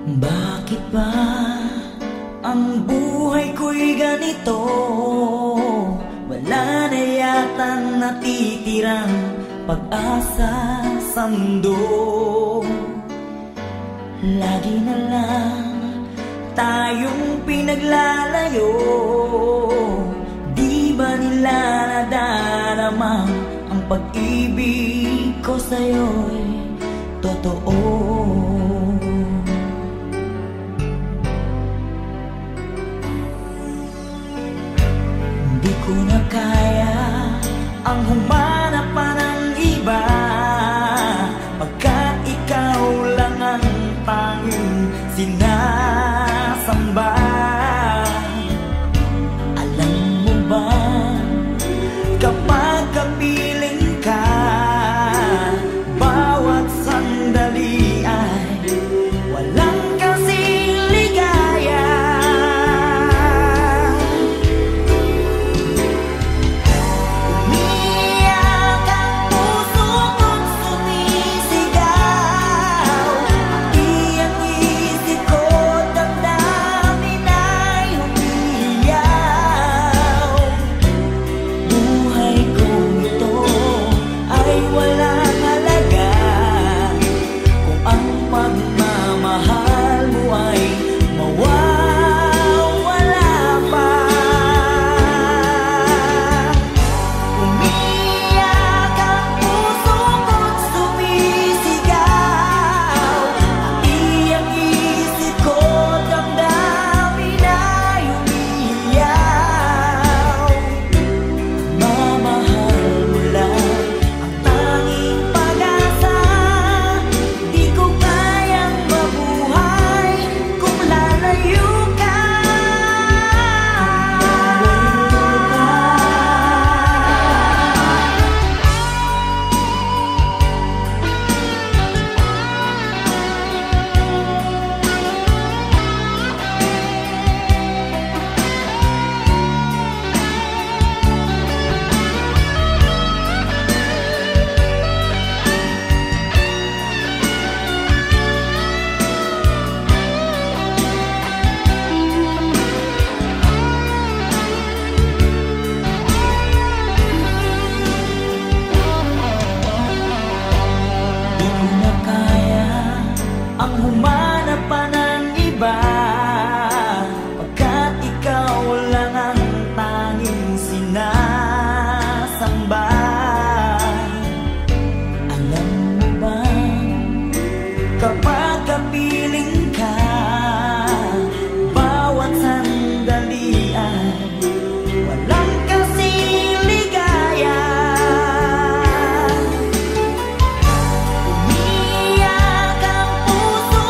Bakit ba ang buhay ko'y ganito? Wala na yatang natitirang pag-asa sa mundo. Lagi na lang tayong pinaglalayo. Di ba nila nadarama ang pag-ibig ko sa'yo'y totoo? Di ko na kaya ang humanap pa ng iba, pagkat ikaw lang ang tanging sinasamba. Alam mo ba, kapag kapiling ka, bawat sandali ay walang kasing ligaya. Umiyak ang puso ko't sumisigaw, pati ang isip ko, damdamin ay umiiyaw. Buhay kong ito ay walang halaga kung ang pagmamahal mo ay mawawala pa. Umiyak ang puso ko't sumisigaw, pati ang isip ko, damdamin ay umiiyaw. Mamahal mo lang ang tanging pag-asa. Di ko kayang mabuhay kung lalayo ka. Di ko na kaya ang humanap pa ng iba, pagkat ikaw lang ang tanging sinasamba. Alam mo ba, kapag kapiling ka, bawat sandali ay walang kasing ligaya. Umiyak ang puso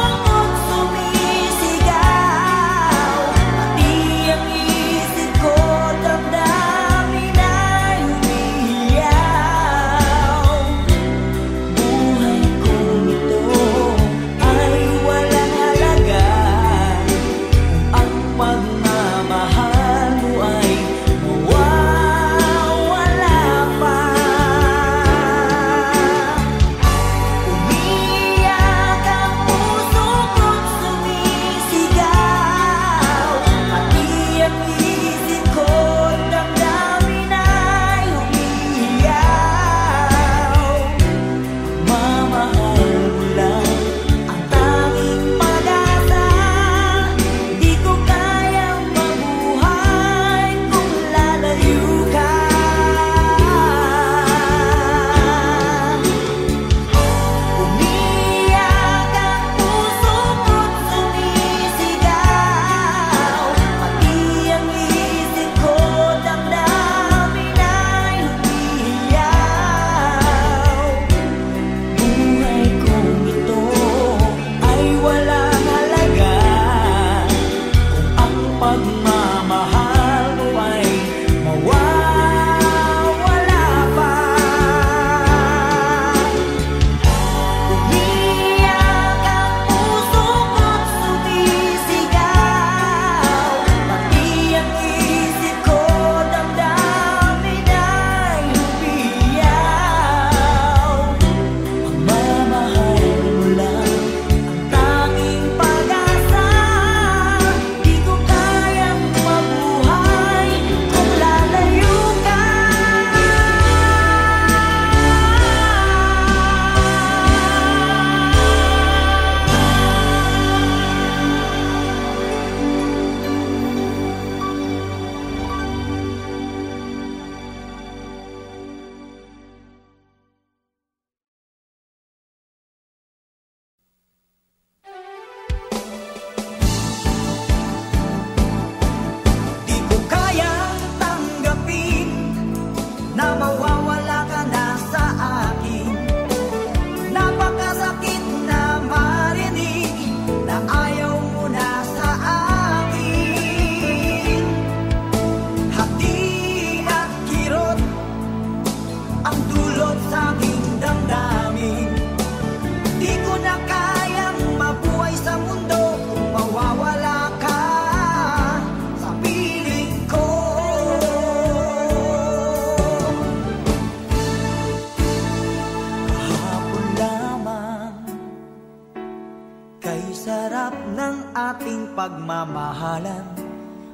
sarap ng ating pagmamahalan.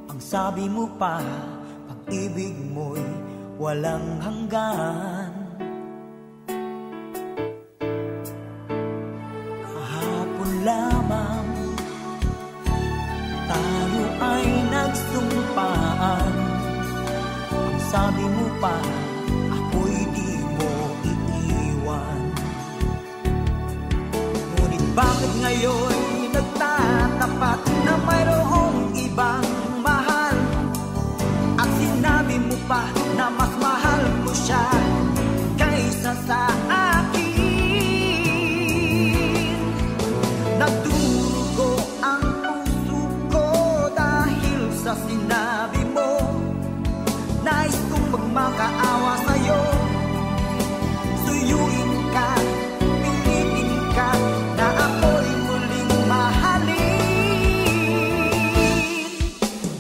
Ang sabi mo pa, pag-ibig mo'y walang hanggan. Kahapon lamang tayo ay nagsumpaan. Ang sabi mo pa, ako'y di mo iiwan. Ngunit bakit ngayon nagtatapat na mayroong ibang mahal? At sinabi mo pa na mas mahal mo siya kaysa sa akin. Nagdurugo ang puso ko dahil sa sinabi mo. Nais kong magmakaawa sa'yo, suyuin ka, pilitin ka, na ako'y muling mahalin.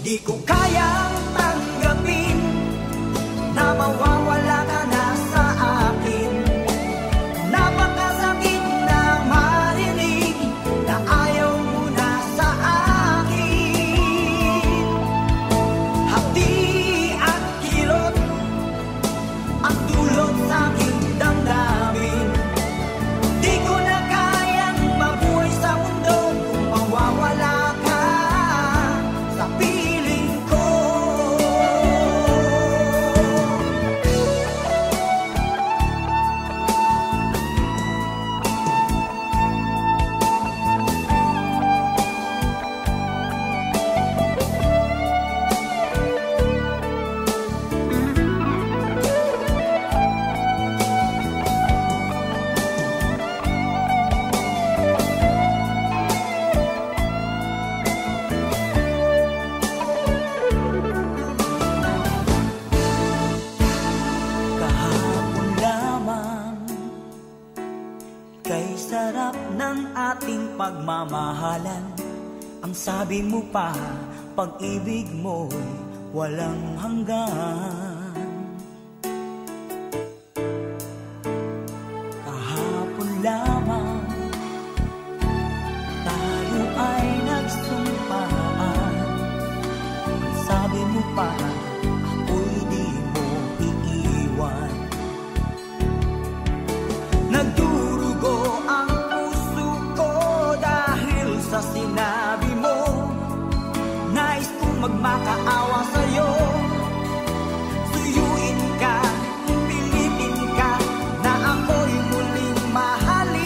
Di ko kayang tanggapin na mawawala ka na sa akin. Napakasakit na marinig na ayaw mo na sa akin. Hapdi at kilot ang dulot sa aking damdamin. Di ko na kayang mabuhay sa mundo kung mawawala ka sa piling ko. Kahapon lamang, kay sarap ng ating pagmamahalan. Ang sabi mo pa, pag-ibig mo'y walang hanggan. Kahapon lamang tayo ay nagsumpaan. Ang sabi mo pa, ako'y di mo iiwan. Nagdurugo ang puso ko dahil sa sinabi mo. Nais kong magmakaawa sa'yo, suyuin ka, pilitin ka, na ako'y muling mahalin.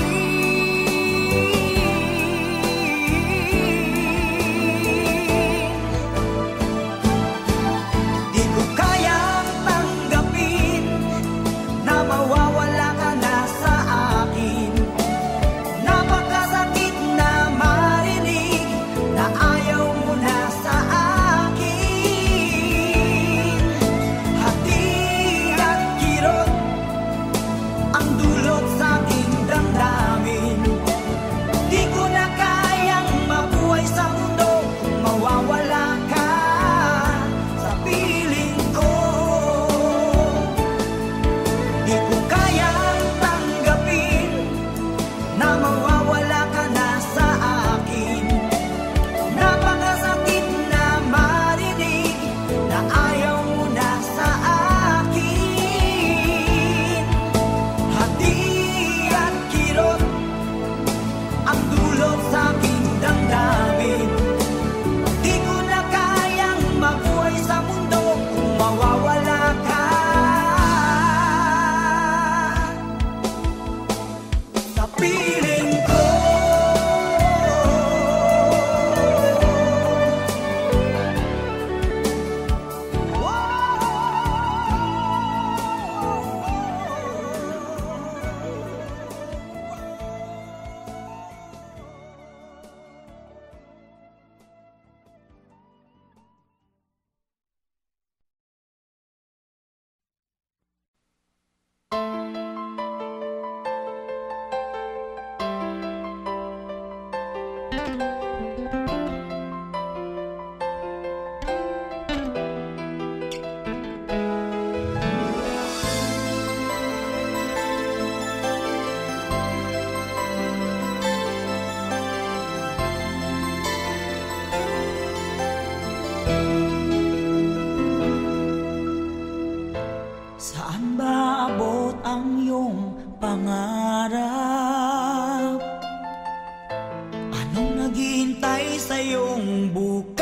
sa iyong bukas.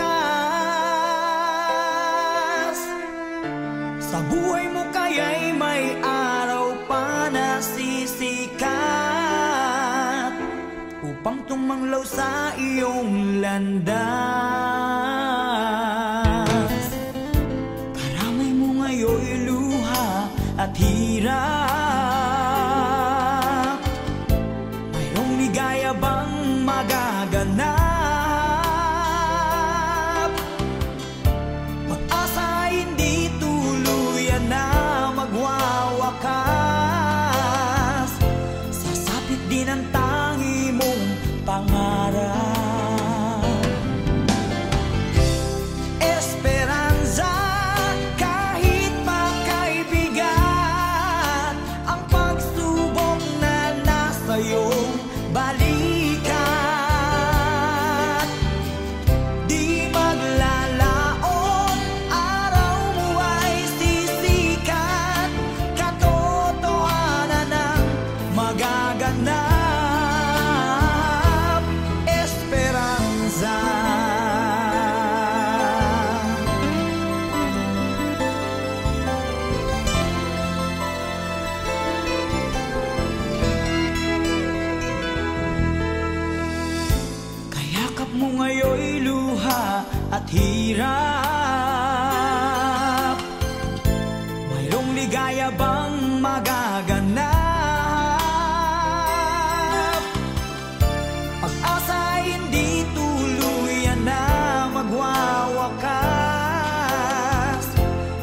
Sa buhay mo kaya'y may araw pa na sisikat upang tumanglaw sa iyong landas. Karamay mo ngayon'y luha at hirap. Mayroong ligaya bang magaganap? Pag-asa hindi tuluyan na magwawakas. Sasapit din ang tangi mong pangarap. Esperanza, kahit makaibigan ang pagsubok na nasa iyong balikat. Di maglalaon, araw mo ay sisikat. Katotohanan ang magaganap. Esperanza. Kayakap mo ngayon'y luha at hirap. Mayroong ligaya bang magaganap? Pag-asa hindi tuluyan na magwawakas.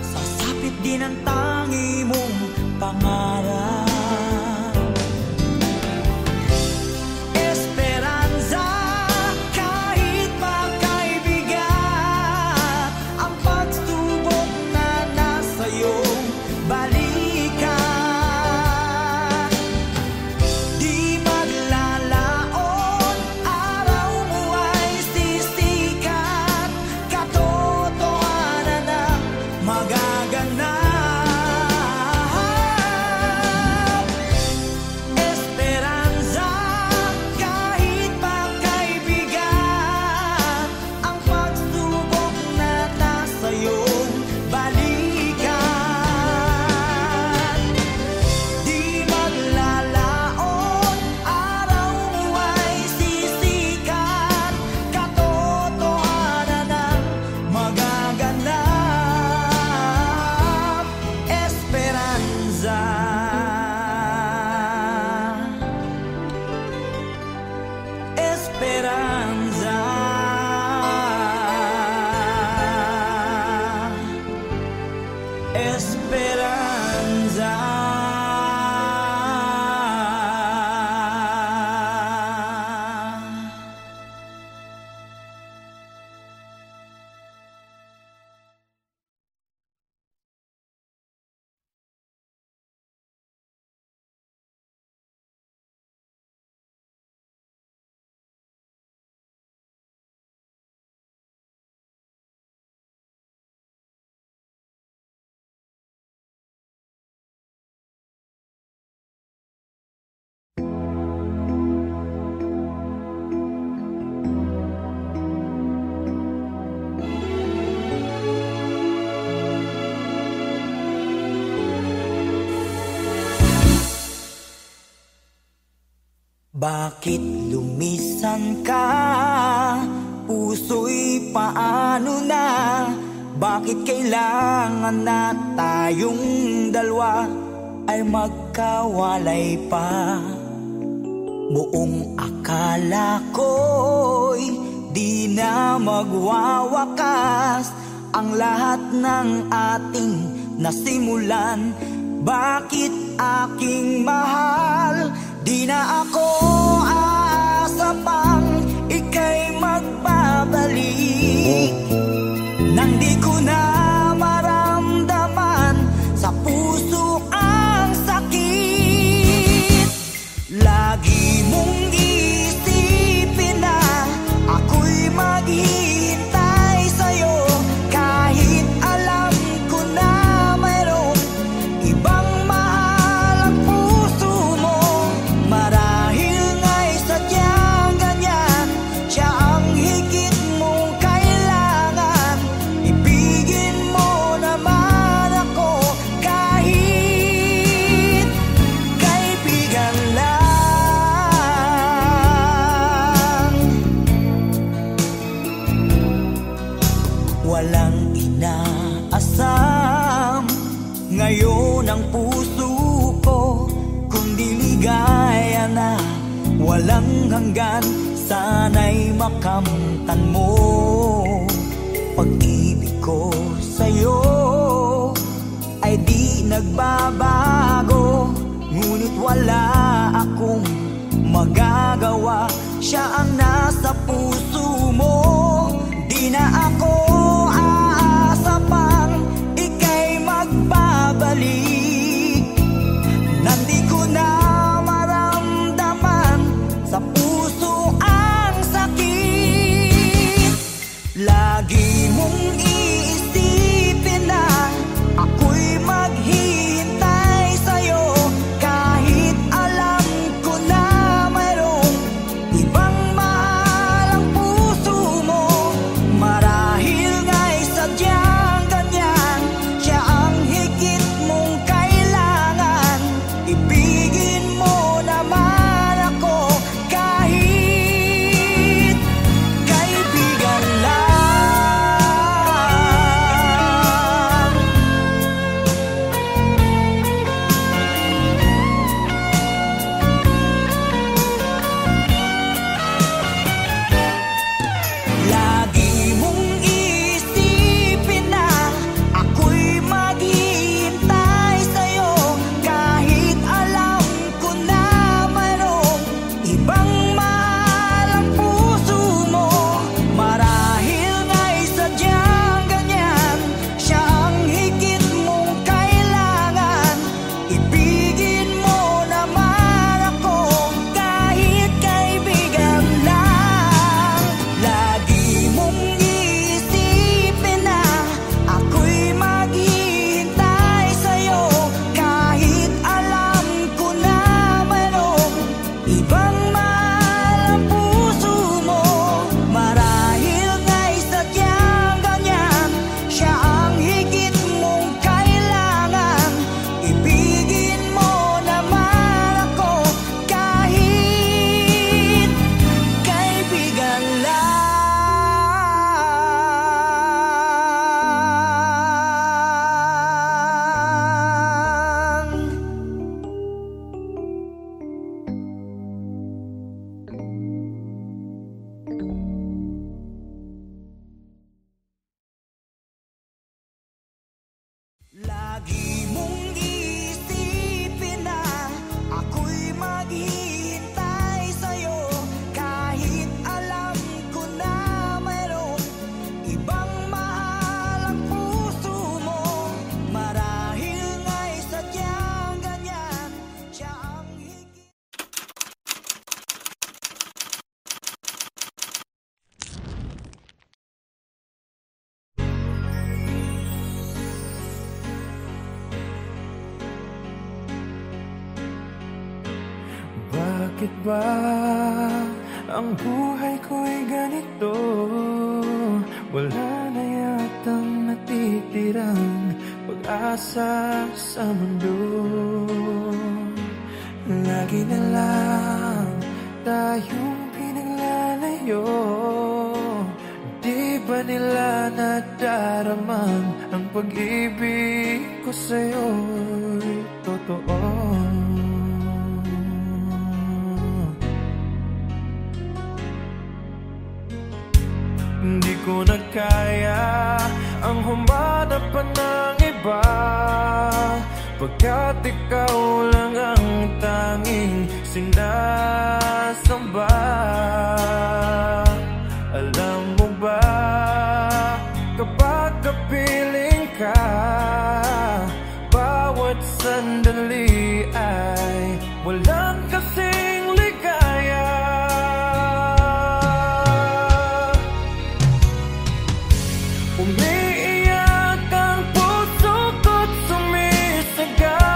Sasapit din ang tangi mong pangarap. Esperanza, kahit makaibigan ang pagsubok na nasa iyong balikat. Di maglalaon, araw mo ay sisikat. Katotohanan ang magaganap. Esperanza, kahit makaibigan ang pagsubok na nasa iyong balikat. Di maglalaon, araw mo ay sisikat. Katotohanan ang magaganap. Esperanza. Esperanza. Esperanza. Bakit lumisan ka? Puso'y paano na? Bakit kailangan na tayong dalawa ay magkawalay pa? Buong akala ko'y di na magwawakas ang lahat ng ating nasimulan. Bakit aking mahal? Di na ako aasa pang ika'y magbabalik. Nang di ko na maramdaman sa puso ang sakit. Lagi mong isipin na ako'y maghihintay sa'yo, kahit alam ko na mayroong ibang mahal ang puso mo. Marahil nga'y sadyang ganyan siya ang higit walang inaasam. Ngayon ang puso ko kundi ligaya na walang hanggan. Sana'y makamtan mo pag-ibig ko sa'yo ay di nagbabago. Ngunit wala akong magagawa, siya ang nasa puso mo. Di na ako aasa pang ika'y magbabalik. Nandi ko na maramdaman sa puso ang sakit. Lagi mong iisipin na ako'y maghihintay sa'yo, kahit alam ko na mayroong ibang mahal ang puso mo. Marahil nga'y sadyang ganyan, siya ang higit mong kailangan. Ibigin mo naman ako kahit kaibigan lang. Lagi mong iisipin na ako'y maghihintay sa'yo, kahit alam ko na mayroong ibang mahal ang puso mo. Marahil nga'y sadyang ganyan, siya ang higit mong kailangan. Ibigin mo naman ako kahit kaibigan lang. Lagi mong iisipin na ako'y maghihintay sa'yo, kahit alam ko na mayroong ibang mahal ang puso mo. Marahil nga'y sadyang ganyan, siya ang higit mong kailangan. Ibigin mo naman ako kahit kaibigan lang. Lagi mong iisipin na ako'y maghihintay sa'yo, kahit alam ko na mayroong ibang mahal ang puso mo. Marahil nga'y sadyang ganyan, siya ang higit. Bakit ba ang buhay ko'y ganito? Wala na yatang natitirang pag-asa sa mundo. Lagi na lang tayong pinaglalayo. Di ba nila nadaramang ang pag-ibig ko sa'yo'y totoo? Hindi ko na kaya ang humanap pa ng iba, pagkat ikaw lang ang tanging sinasamba. Alam mo ba, kapag kapiling ka, bawat sandali ay walang kasing ligaya. Umiiyak ang puso ko't sumisigaw,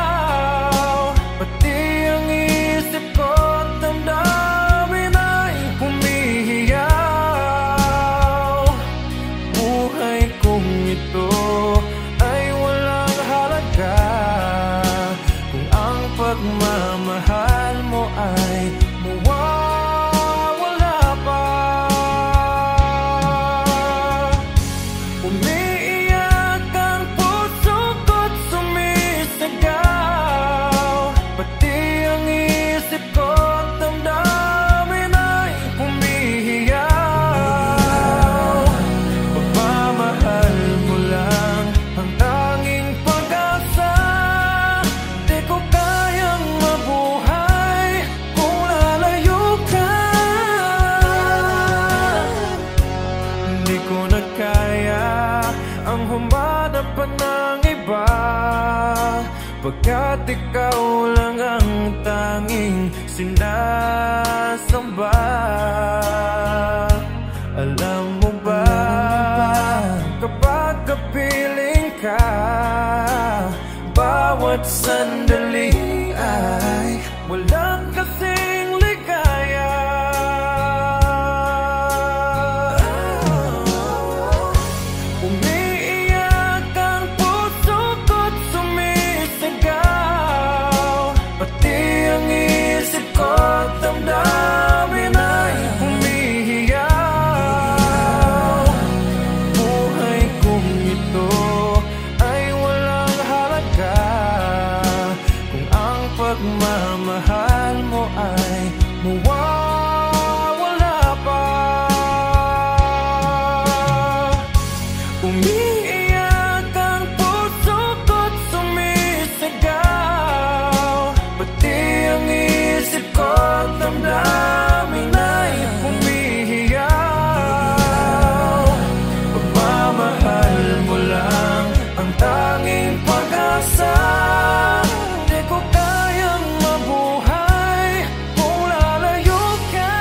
pati ang isip ko't damdamin ay humihiyaw. pa ng iba, pagkat ikaw lang ang tanging sinasamba. Alam mo ba, kapag kapiling ka, bawat sandali ay walang kasing ligaya. Umiiyak ang puso ko't sumisigaw, pati ang isip ko't damdamin ay humihiyaw. Buhay kong ito ay walang halaga kung ang pagmamahal mo ay mawawala pa. Umiiyak ang puso ko't sumisigaw, pati ang isip ko't damdamin ay humihiyaw. Pagmamahal mo lang ang tanging pag-asa. Di ko kayang mabuhay kung lalayo ka.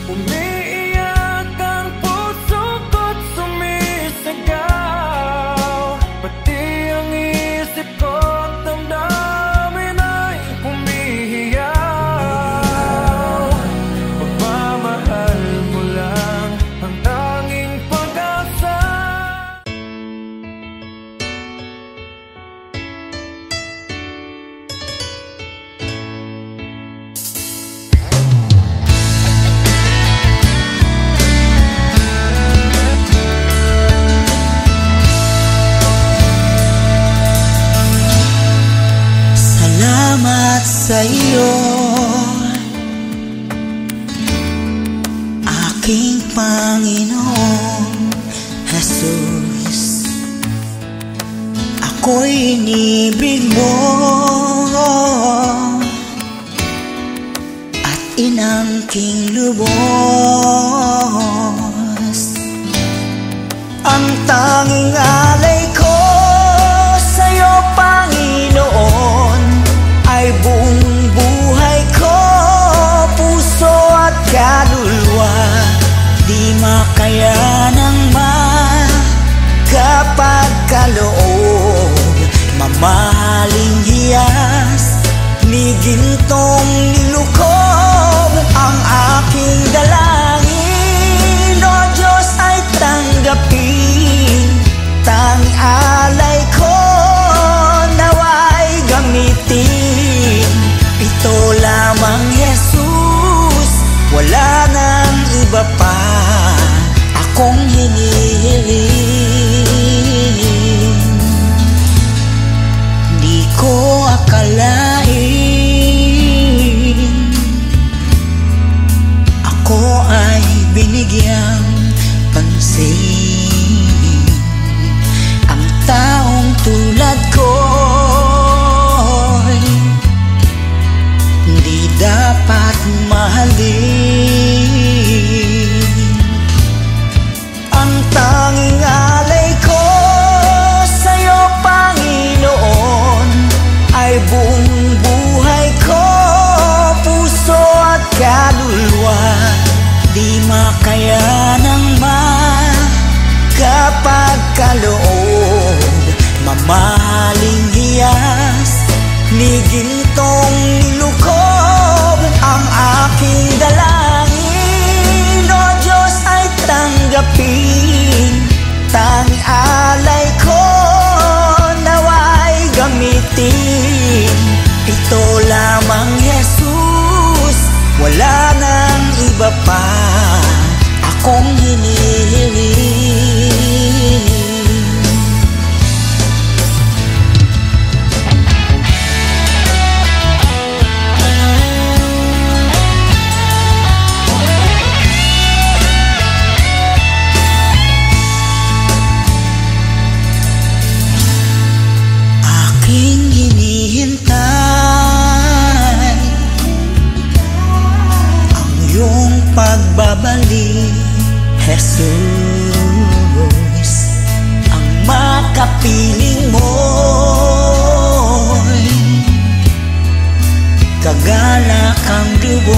Umiiyak ang puso ko't sumisigaw, pati ang isip ko't damdamin ay humihiyaw. Pagmamahal mo lang ang tanging pag-asa. Salamat sa iyo, aking Panginoong Jesus. Ako'y inibig mo at inangking lubos. Ang tanging alay ko sa'yo, Panginoon, ay buong buhay ko, puso at kaluluwa. Di makayanang makapagkaloob, mamahaling hiyas, ni gintong nilukob. Ang aking dalangin, O Diyos, ay tanggapin. Tanging alay ko nawa'y gamitin. Ito lamang, Jesus, wala nang iba pa akong hinihiling. Di ko akalain ako ay binigyang pansin. Ang taong tulad ko'y di dapat mahalin. Ang tanging alay ko sa'yo, Panginoon, ay buong buhay ko, puso at kaluluwa. Di makayanang makapagkaloob, mamahaling hiyas, ni gintong nilukob. Ang aking dalangin, O Diyos, ay tanggapin. Tanging alay ko nawa'y gamitin. Ito lamang, Jesus, wala nang iba pa akong hinihiling. pagbabalik, Jesus, ang makapiling mo'y kagalakang lubos.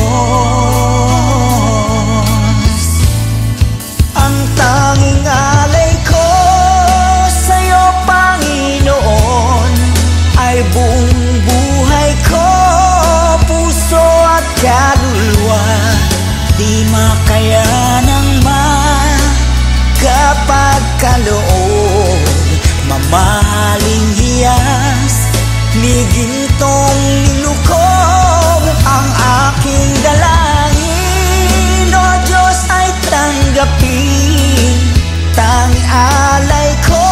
Ang tanging alay ko sa'yo, Panginoon, ay buong buhay ko, puso at kaluluwa. Di makayanang makapagkaloob, mamahaling hiyas, ni gintong nilukob. Ang aking dalangin, O Diyos, ay tanggapin. Tanging alay ko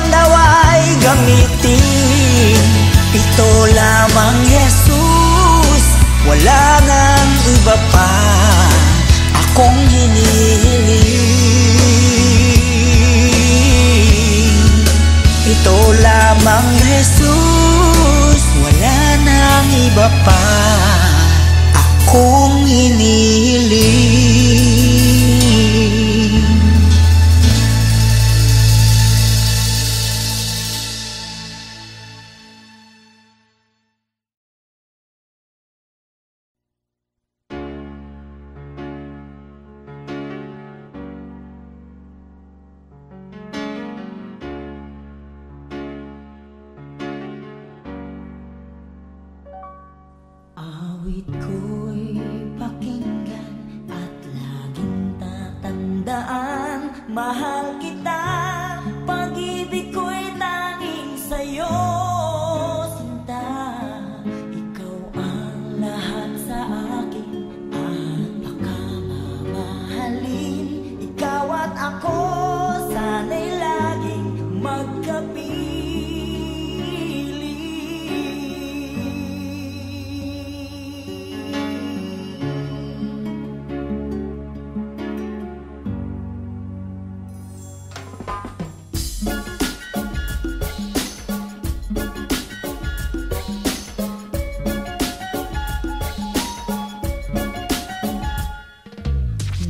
naway gamitin. Ito lamang, Jesus, wala nang iba pa akong hinihiling. Ito lamang, Jesus, wala nang iba pa akong hinihiling. Awit ko'y pakinggan at laging tatandaan, mahal kita, pag-ibig ko'y tanging sa'yo, sinta. Ikaw ang lahat sa akin at pakamamahalin. Ikaw at ako sana'y laging magkapiling.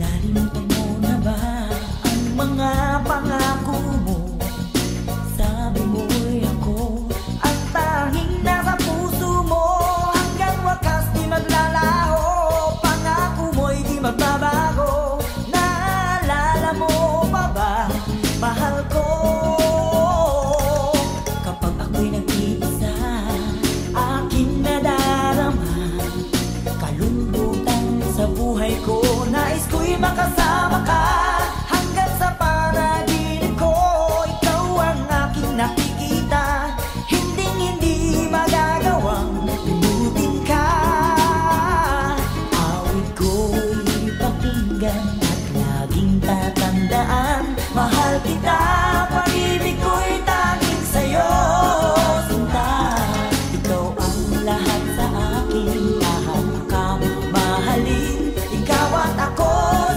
Nalimutan mo na ba ang mga pangako mo? Sabi mo'y ako ang tanging nasa puso mo. Hanggang wakas di maglalaho, pangako mo'y di magbabago. Naalala mo pa ba, mahal ko? Kapag ako'y nag-iisa, akin nadarama kalungkutan sa buhay ko. Nais ko'y makasama ka hanggang sa panaginip ko. Ikaw ang aking nakikita, hinding-hindi magagawang limutin ka. Awit ko'y pakinggan at laging tatandaan, mahal kita, pag-ibig ko'y tanging sa'yo, sinta. Ikaw ang lahat sa akin, lahat ang kamamahalin. Ikaw at ako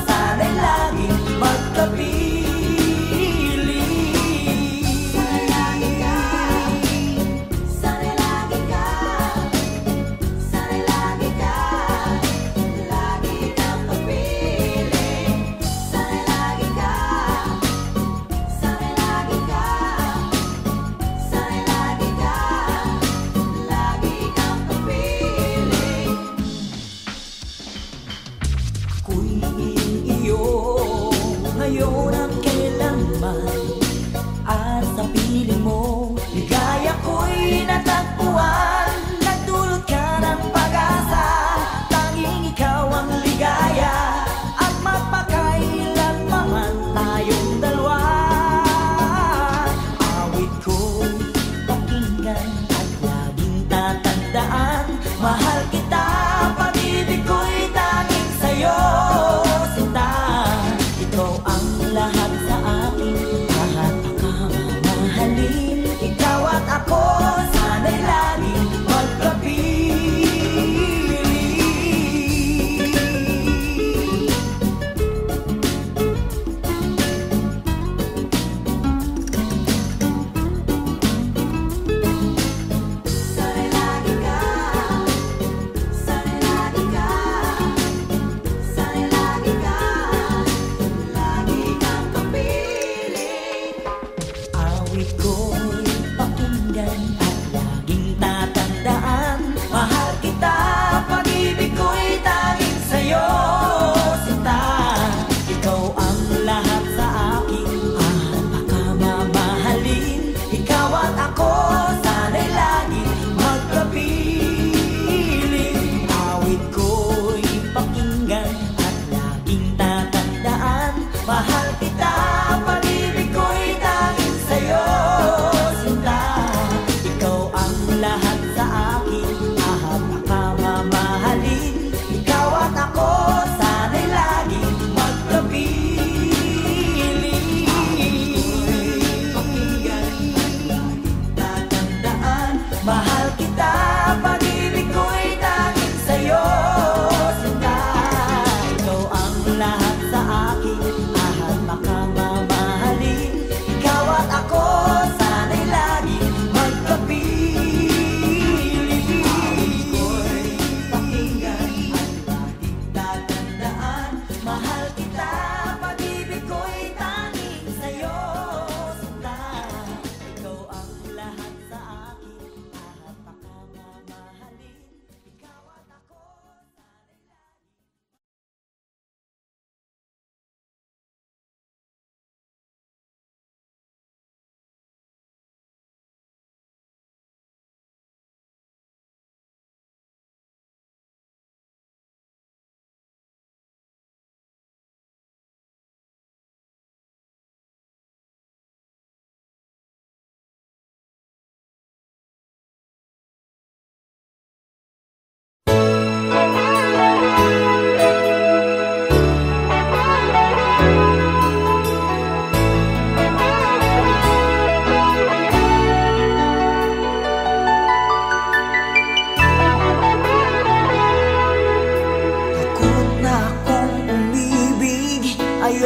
sana'y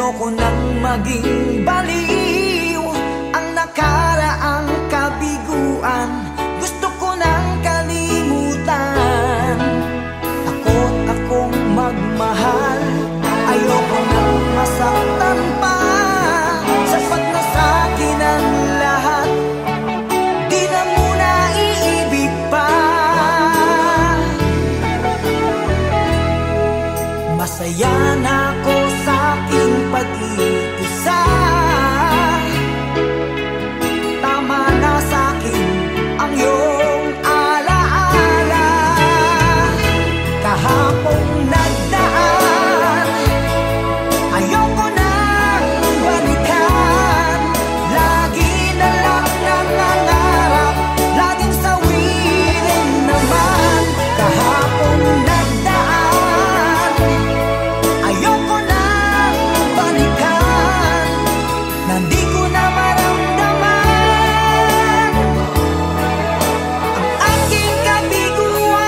Ayoko nang maging baliw ang nakaraang kabiguan. Gusto ko nang kalimutan. Takot akong magmahal. Ayoko nang masaktan pa. Sapat na sa'kin ang lahat. Di na muna iibig pa. Masaya na ako sa aking pag-iisa. Tama na sa'kin ang iyong alaala. Kahapong nagdaan, ayoko nang balikan. Lagi na lang nangangarap, laging sawirin naman. Kahapong nagdaan, ayoko nang balikan. Nandi ko na maramdaman ang aking kabiguan.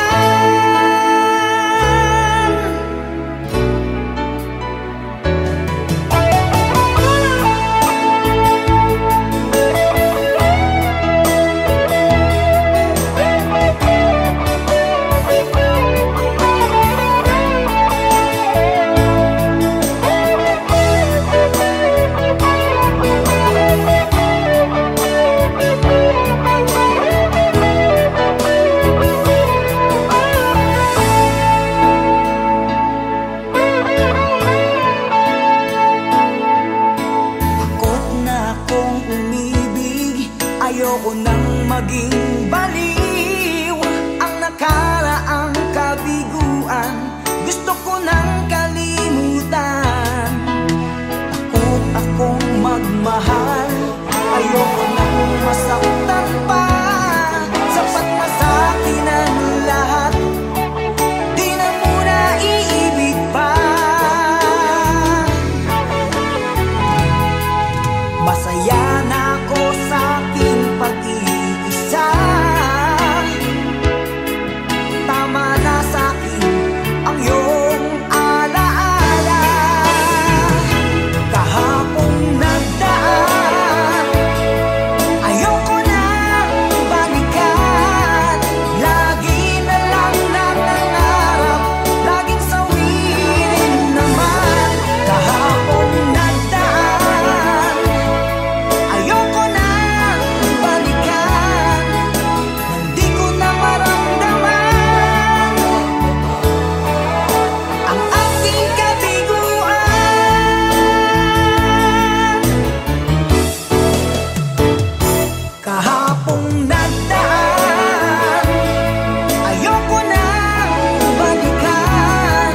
Takot na akong umibig. Ayoko nang maging baliw ang nakaraang kabiguan. Gusto ko nang kalimutan. Takot akong magmahal. Ayoko nang masaktan pa. Sapat na sa'kin ang lahat. Di na muna iibig pa. Masaya na ako sa aking pag-iisa. Tama na sa'kin ang iyong alaala. Kahapong nagdaan, ayoko nang balikan. Lagi na lang nangangarap, laging sawirin naman. Kahapong nagdaan, ayoko nang balikan. Hindi ko na maramdaman ang aking kabiguan. Kahapong nagdaan, ayoko nang balikan.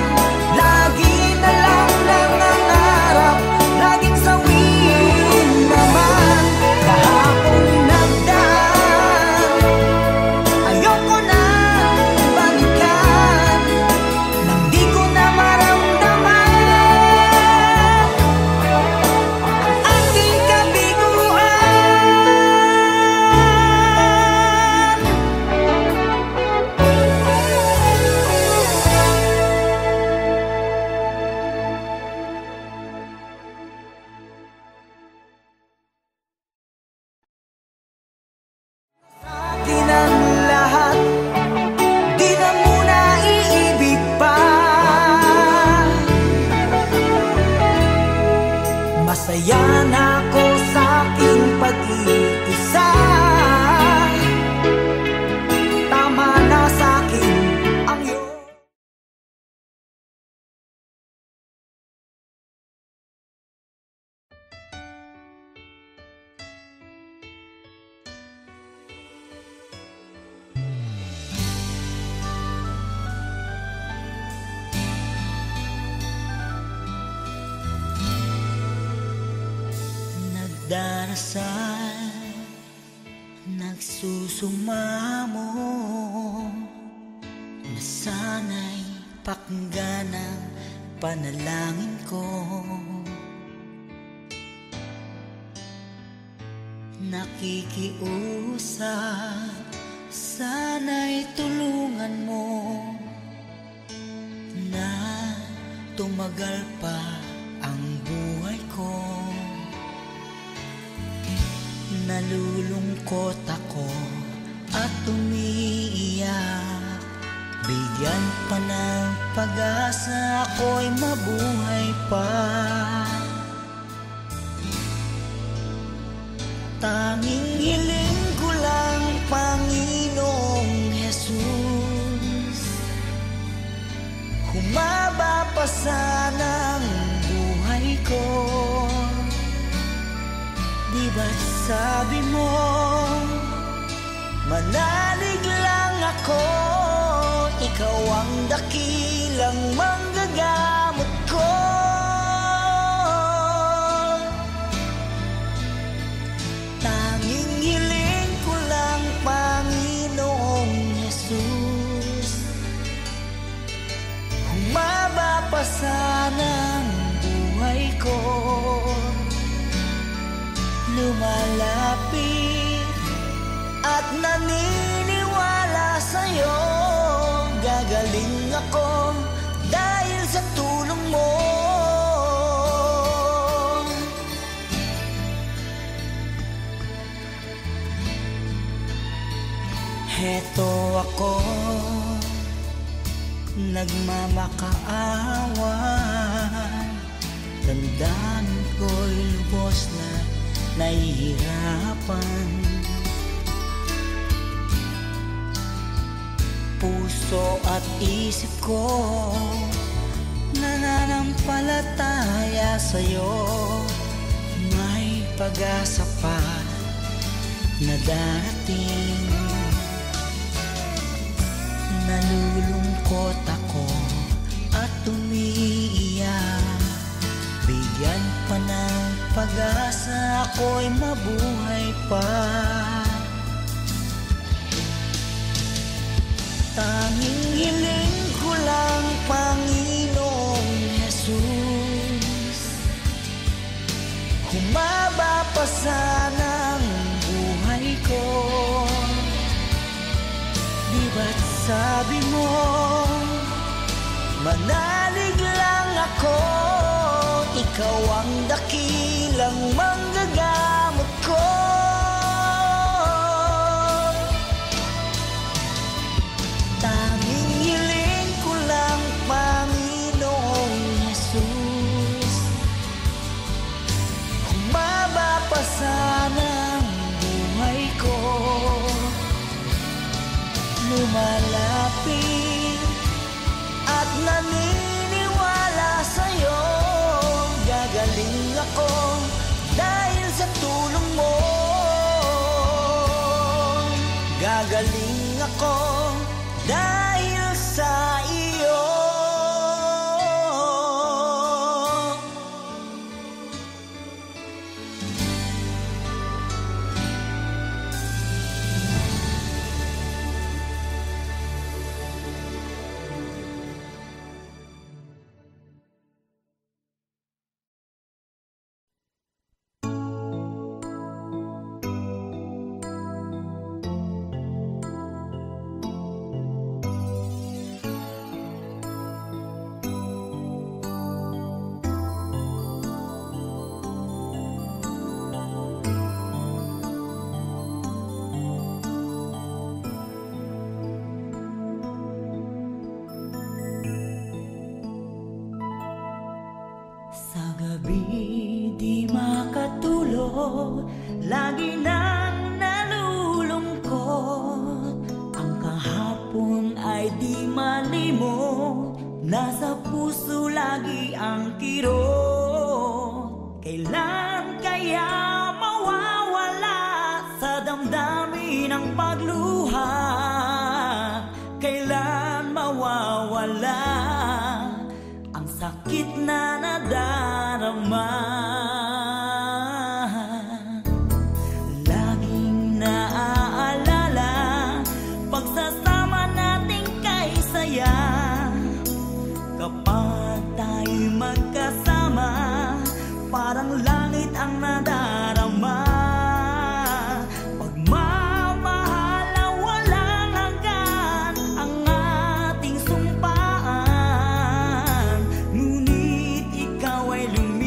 Lagi na lang nangangarap, laging sawirin naman. Kahapong nagdaan, ayoko nang balikan. Nang di ko na maramdaman ang aking kabiguan. Sa'kin ang lahat, di na muna iibig pa. Masaya na ako sa aking pag-iisa. Tama na sa'kin ang iyong nagdarasal, nagsusumamo, na sana'y pakinggan ang panalangin ko. Nakikiusap, sana'y tulungan mo na tumagal pa ang buhay ko. Nalulungkot ako at umiiyak. Bigyan pa ng pag-asa, ako'y mabuhay pa. Tanging hiling ko lang, Panginoong Jesus, humaba pa sana ang buhay ko. Di ba't sabi mo, manalig lang ako, ikaw ang dakilang manggagamot ko. Tanging hiling ko lang, Panginoong Jesus, humaba pa sana ang buhay ko. Lumalapit at naniniwala sa'yo, gagaling ako dahil sa tulong mo. Heto ako, nagmamakaawan, tandaan ko'y lubos na nahihirapan. Puso at isip ko nananampalataya sa'yo, may pag-asa pa na darating. Nalulungkot ako at umiiyak. Bigyan pa ng pag-asa, ako'y mabuhay pa. Tanging hiling ko lang, Panginoong Jesus, humaba pa sana ang buhay ko. Di ba't sabi mo, manalig lang ako, ikaw ang dakilang manggagamot ko. Tanging hiling ko lang, Panginoong Jesus, humaba pa sana ang buhay ko. Lumalapit at naniniwala sa'yo, gagaling ako dahil sa tulong mo. Gagaling ako dahil sa iyo. Di makatulog, lagi nang nalulungkot. Ang kahapon ay di malimot, nasa puso lagi ang kirot. Kailan kaya mawawala sa damdamin ang pagluha? Kailan mawawala ang sakit na nadarama? Laging naaalala pagsasama nating kay saya. Kapag tayo'y magkasama, parang langit ang nadarama. Pagmamahal na walang hanggan ang ating sumpaan, ngunit ikaw ay lumipas.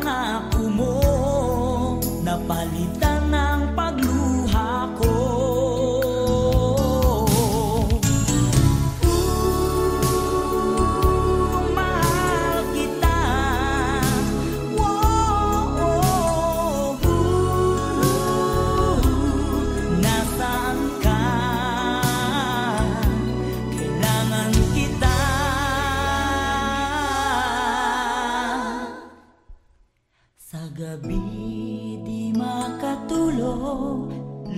pangako mo, napalitan ng pagluha ko. Mahal kita. Nasaan ka? Kailangan kita. Sa gabi di makatulog,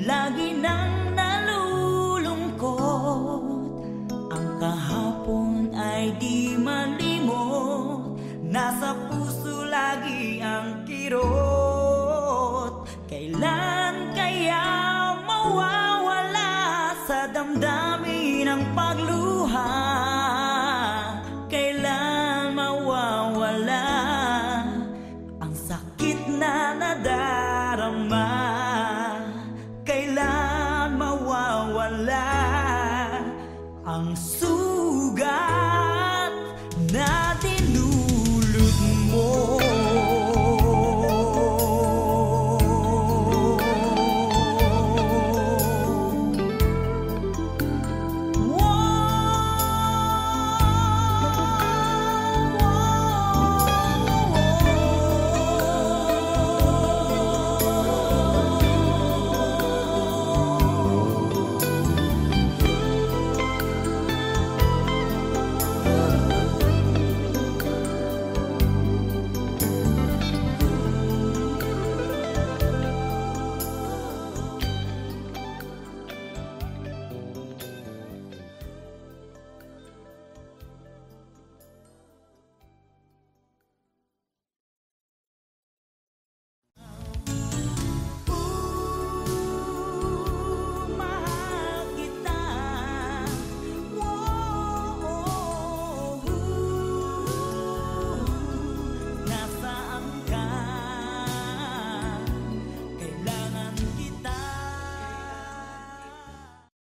lagi nang nalulungkot. Ang kahapon ay di malimot, nasa puso lagi ang kirot. Kailan kaya mawawala sa damdamin ang